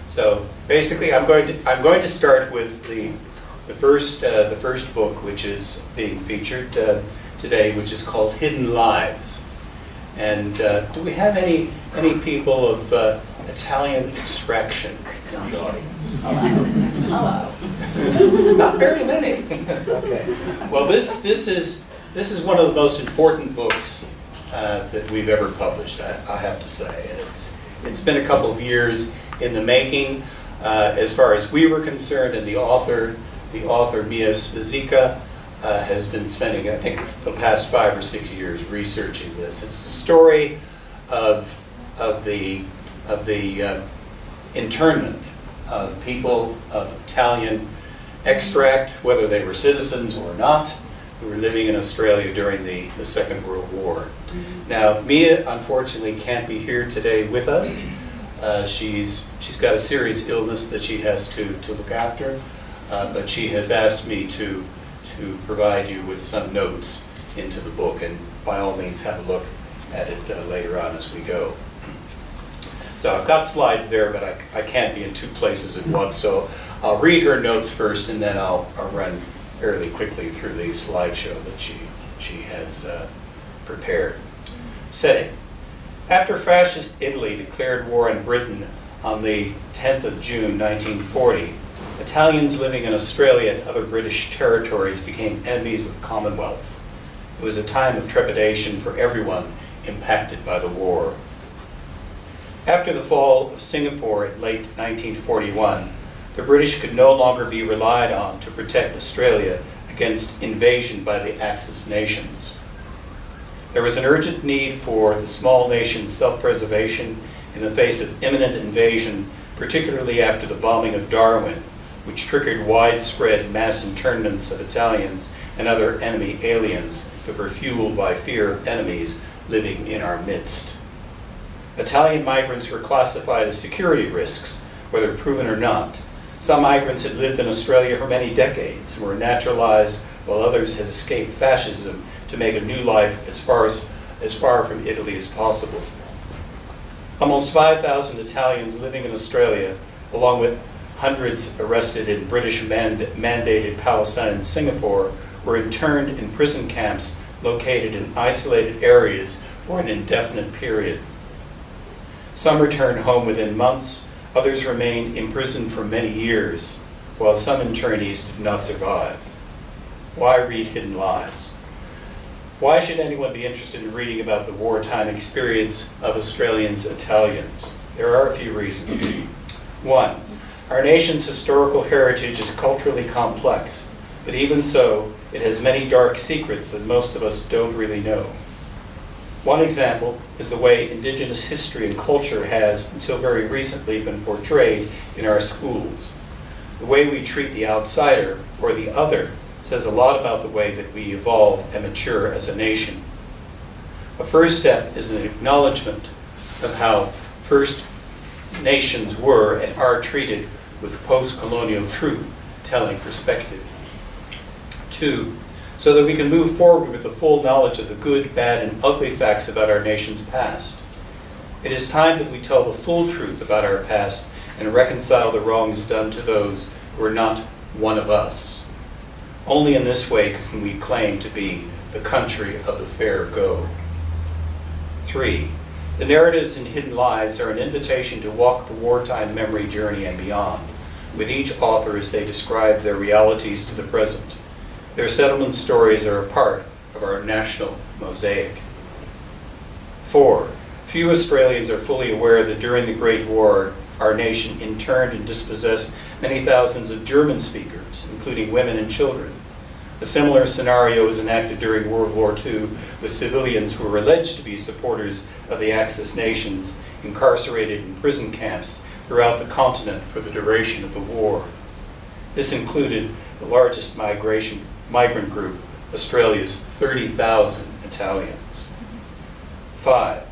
So basically, I'm going to start with the first book, which is being featured today, which is called Hidden Lives. And do we have any people of Italian extraction in the audience? Hello. Not very many. Okay. Well, this is one of the most important books that we've ever published, I have to say. And it's been a couple of years in the making, as far as we were concerned, and the author Mia Spizzica has been spending, I think, the past 5 or 6 years researching this. It's a story of the internment of people of Italian extract, whether they were citizens or not, who were living in Australia during the Second World War. Now, Mia unfortunately can't be here today with us. She's got a serious illness that she has to look after, but she has asked me to provide you with some notes into the book, and by all means have a look at it later on as we go. So I've got slides there, but I can't be in 2 places at once, so I'll read her notes first, and then I'll run fairly quickly through the slideshow that she has prepared. Setting. After fascist Italy declared war on Britain on the 10th of June 1940, Italians living in Australia and other British territories became enemies of the Commonwealth. It was a time of trepidation for everyone impacted by the war. After the fall of Singapore in late 1941, the British could no longer be relied on to protect Australia against invasion by the Axis nations. There was an urgent need for the small nation's self-preservation in the face of imminent invasion, particularly after the bombing of Darwin, which triggered widespread mass internments of Italians and other enemy aliens that were fueled by fear of enemies living in our midst. Italian migrants were classified as security risks, whether proven or not. Some migrants had lived in Australia for many decades and were naturalized, while others had escaped fascism to make a new life as far from Italy as possible. Almost 5,000 Italians living in Australia, along with hundreds arrested in British mandated Palestine and Singapore, were interned in prison camps located in isolated areas for an indefinite period. Some returned home within months, others remained imprisoned for many years, while some internees did not survive. Why read Hidden Lives? Why should anyone be interested in reading about the wartime experience of Australians' Italians? There are a few reasons. 1, our nation's historical heritage is culturally complex, but even so, it has many dark secrets that most of us don't really know. One example is the way Indigenous history and culture has, until very recently, been portrayed in our schools. The way we treat the outsider, or the other, says a lot about the way that we evolve and mature as a nation. A first step is an acknowledgement of how First Nations were and are treated with post-colonial truth-telling perspective. 2, so that we can move forward with the full knowledge of the good, bad, and ugly facts about our nation's past. It is time that we tell the full truth about our past and reconcile the wrongs done to those who are not one of us. Only in this way can we claim to be the country of the fair go. 3, the narratives in Hidden Lives are an invitation to walk the wartime memory journey and beyond, with each author as they describe their realities to the present. Their settlement stories are a part of our national mosaic. 4, few Australians are fully aware that during the Great War, our nation interned and dispossessed many thousands of German speakers, including women and children. A similar scenario was enacted during World War II with civilians who were alleged to be supporters of the Axis nations incarcerated in prison camps throughout the continent for the duration of the war. This included the largest migrant group, Australia's 30,000 Italians. 5,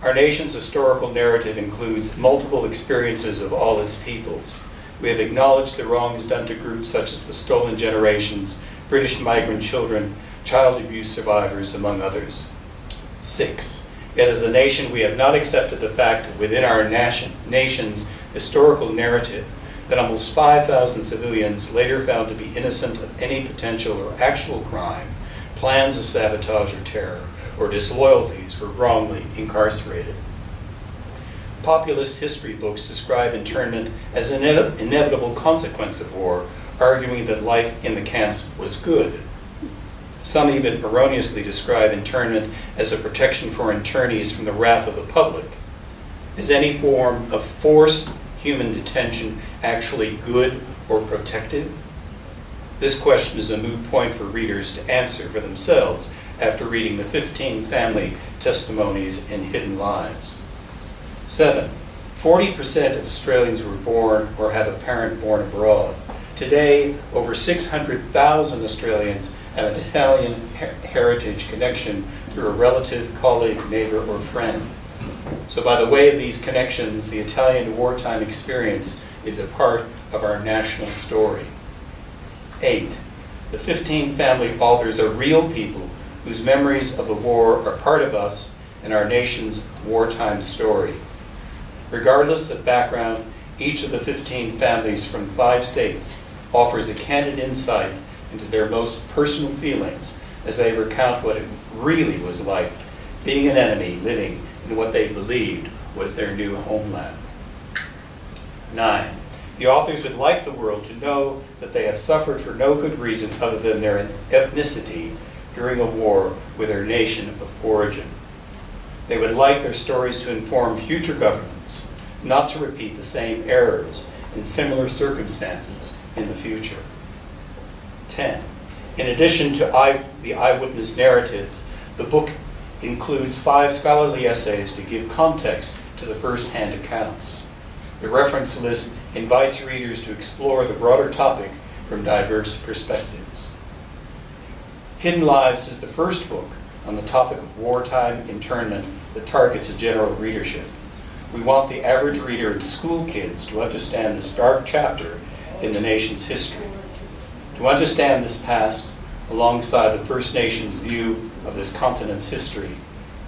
our nation's historical narrative includes multiple experiences of all its peoples. We have acknowledged the wrongs done to groups such as the Stolen Generations, British migrant children, child abuse survivors, among others. 6, yet as a nation we have not accepted the fact that within our nation's historical narrative that almost 5,000 civilians later found to be innocent of any potential or actual crime, plans of sabotage or terror, or disloyalties were wrongly incarcerated. Populist history books describe internment as an inevitable consequence of war, arguing that life in the camps was good. Some even erroneously describe internment as a protection for internees from the wrath of the public. Is any form of forced human detention actually good or protective? This question is a moot point for readers to answer for themselves after reading the 15 family testimonies in Hidden Lives. 7. 40% of Australians were born or have a parent born abroad. Today, over 600,000 Australians have an Italian heritage connection through a relative, colleague, neighbor, or friend. So by the way of these connections, the Italian wartime experience is a part of our national story. 8. The 15 family authors are real people whose memories of the war are part of us and our nation's wartime story. Regardless of background, each of the 15 families from 5 states offers a candid insight into their most personal feelings as they recount what it really was like being an enemy living in what they believed was their new homeland. 9. The authors would like the world to know that they have suffered for no good reason other than their ethnicity during a war with their nation of origin. They would like their stories to inform future governments not to repeat the same errors in similar circumstances in the future. 10. In addition to the eyewitness narratives, the book includes 5 scholarly essays to give context to the first-hand accounts. The reference list invites readers to explore the broader topic from diverse perspectives. Hidden Lives is the first book on the topic of wartime internment that targets a general readership. We want the average reader and school kids to understand this dark chapter in the nation's history. To understand this past, alongside the First Nations view of this continent's history,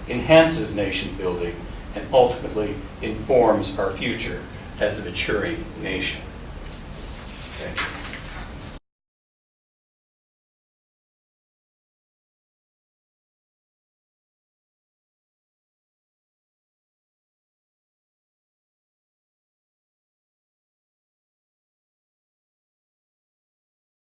enhances nation building and ultimately informs our future as a maturing nation. Thank you.